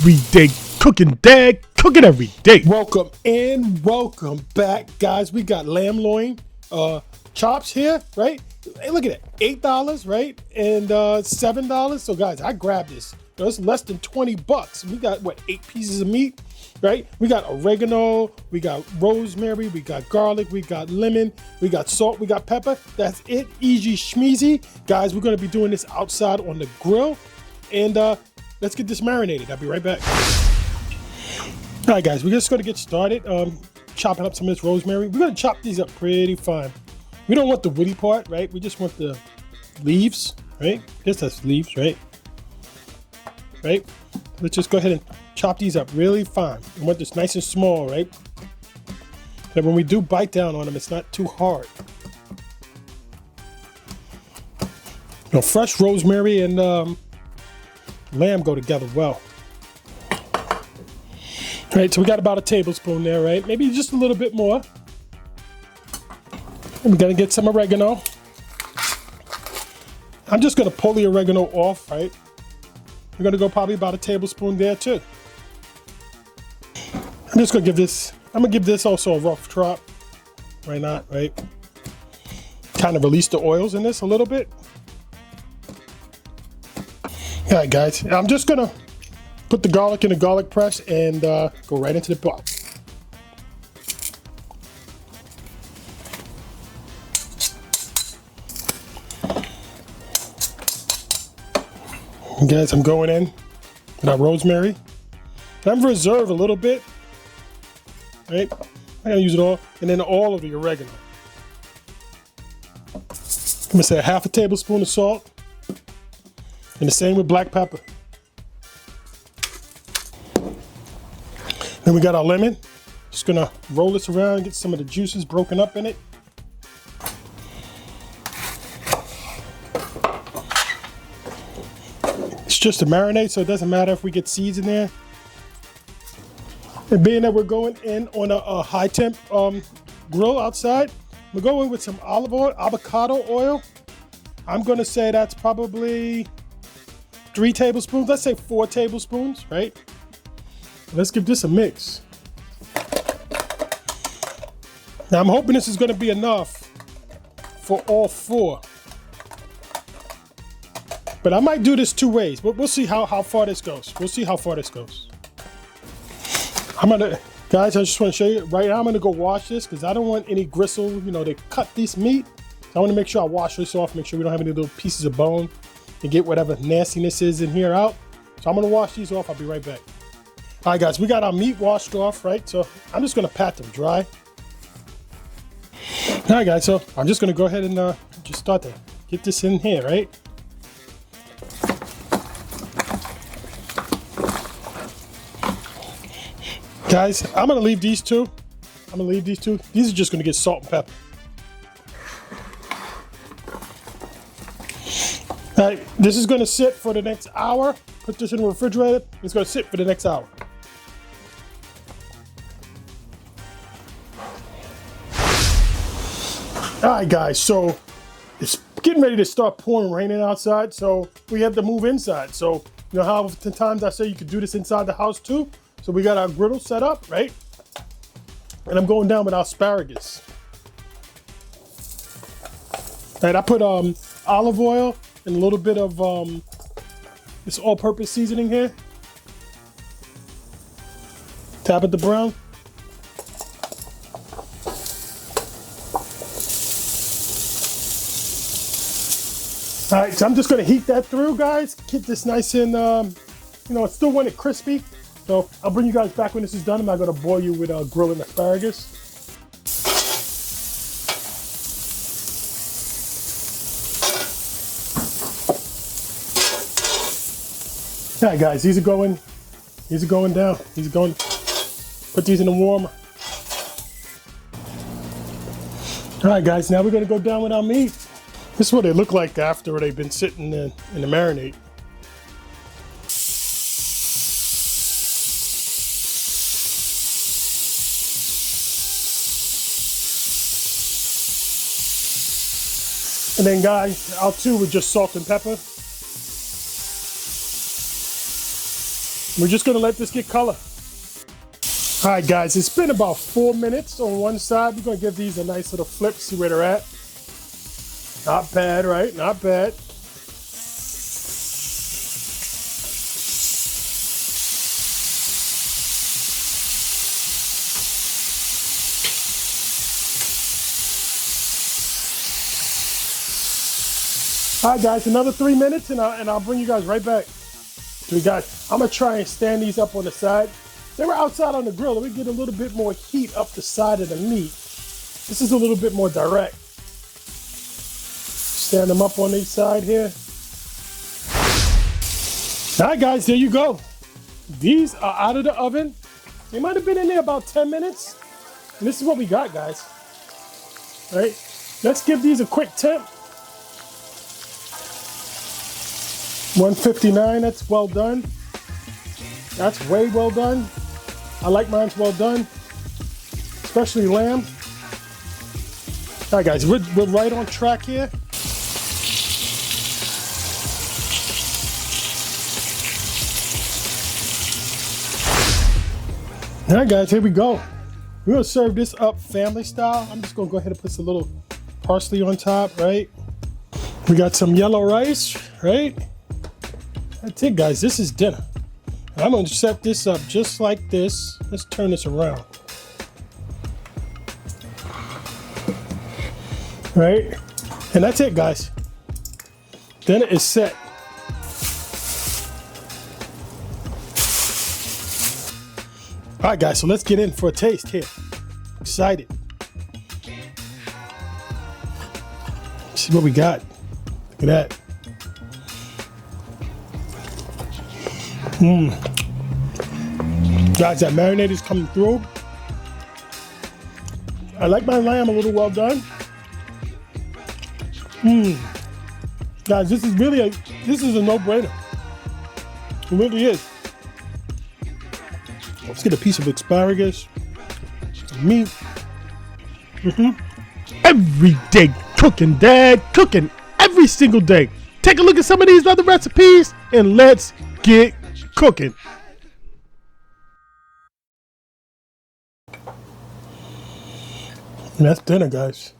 everyday cooking, dad, cooking every day. Welcome and welcome back, guys. We got lamb loin chops here, right? Hey, look at that, $8, right? And $7. So guys, I grabbed this. It's less than 20 bucks. We got what, 8 pieces of meat, right? We got oregano, we got rosemary, we got garlic, we got lemon, we got salt, we got pepper. That's it, easy schmeezy. Guys, we're gonna be doing this outside on the grill. And let's get this marinated. I'll be right back. All right, guys, we're just gonna get started chopping up some of this rosemary. We're gonna chop these up pretty fine. We don't want the woody part, right? We just want the leaves, right? I guess that's leaves, right? Right? Let's just go ahead and chop these up really fine. We want this nice and small, right? And when we do bite down on them, it's not too hard. You know, fresh rosemary and lamb go together well. All right, so we got about a tablespoon there, right? Maybe just a little bit more. And we're gonna get some oregano. I'm just gonna pull the oregano off, right? We're gonna go probably about a tablespoon there too. I'm just gonna give this also a rough chop. Why not, right? Kind of release the oils in this a little bit. All right, guys, I'm just gonna put the garlic in the garlic press and go right into the pot. And guys, I'm going in with our rosemary. And I'm reserve a little bit, right? I'm gonna use it all, and then all of the oregano. I'm gonna say a half a tablespoon of salt, and the same with black pepper. Then we got our lemon. Just gonna roll this around, get some of the juices broken up in it. It's just a marinade, so it doesn't matter if we get seeds in there. And being that we're going in on a high temp grill outside, we're going with some olive oil, avocado oil. I'm gonna say that's probably 3 tablespoons. Let's say 4 tablespoons, right? Let's give this a mix. Now I'm hoping this is gonna be enough for all 4. But I might do this 2 ways. But we'll see how far this goes. We'll see how far this goes. Guys, I just want to show you right now. I'm gonna go wash this because I don't want any gristle. You know, they cut this meat. So I want to make sure I wash this off. Make sure we don't have any little pieces of bone and get whatever nastiness is in here out. So I'm gonna wash these off. I'll be right back. All right, guys, we got our meat washed off, right? So I'm just gonna pat them dry. All right, guys, so I'm just gonna go ahead and just start to get this in here, right? Guys, I'm gonna leave these two. These are just gonna get salt and pepper. All right, this is gonna sit for the next hour. Put this in the refrigerator. It's gonna sit for the next hour. All right, guys, so it's getting ready to start pouring raining outside, so we have to move inside. So, you know how oftentimes I say you could do this inside the house too? So we got our griddle set up, right? And I'm going down with our asparagus. All right, I put olive oil and a little bit of this all-purpose seasoning here. Tap at the brown. All right, so I'm just gonna heat that through, guys. Get this nice and, you know, I still want it crispy. So I'll bring you guys back when this is done. I'm not gonna bore you with grilling asparagus. All right, guys, these are going down. Put these in the warmer. All right, guys, now we're gonna go down with our meat. This is what they look like after they've been sitting in the marinade. And then, guys, I'll too with just salt and pepper. We're just gonna let this get color. All right, guys, it's been about 4 minutes on one side. We're gonna give these a nice little flip, see where they're at. Not bad, right? Not bad. All right, guys, another 3 minutes, and I'll bring you guys right back. So I'm gonna try and stand these up on the side. They were outside on the grill. Let me get a little bit more heat up the side of the meat. This is a little bit more direct. Stand them up on each side here. All right, guys, there you go. These are out of the oven. They might have been in there about 10 minutes. And this is what we got, guys. All right, let's give these a quick temp. 159, that's well done. That's way well done. I like mine's well done, especially lamb. All right, guys, we're right on track here. All right, guys, here we go. We're gonna serve this up family style. I'm just gonna go ahead and put some little parsley on top, right? We got some yellow rice, right? That's it, guys. This is dinner. I'm going to set this up just like this. Let's turn this around. Right? And that's it, guys. Dinner is set. All right, guys. So let's get in for a taste here. Excited. See what we got. Look at that. Guys, that marinade is coming through. I like my lamb a little well done. Guys, this is a no-brainer. It really is. Let's get a piece of asparagus, some meat. Every day cooking, Dad. Cooking every single day. Take a look at some of these other recipes and let's get cooking. And that's dinner, guys.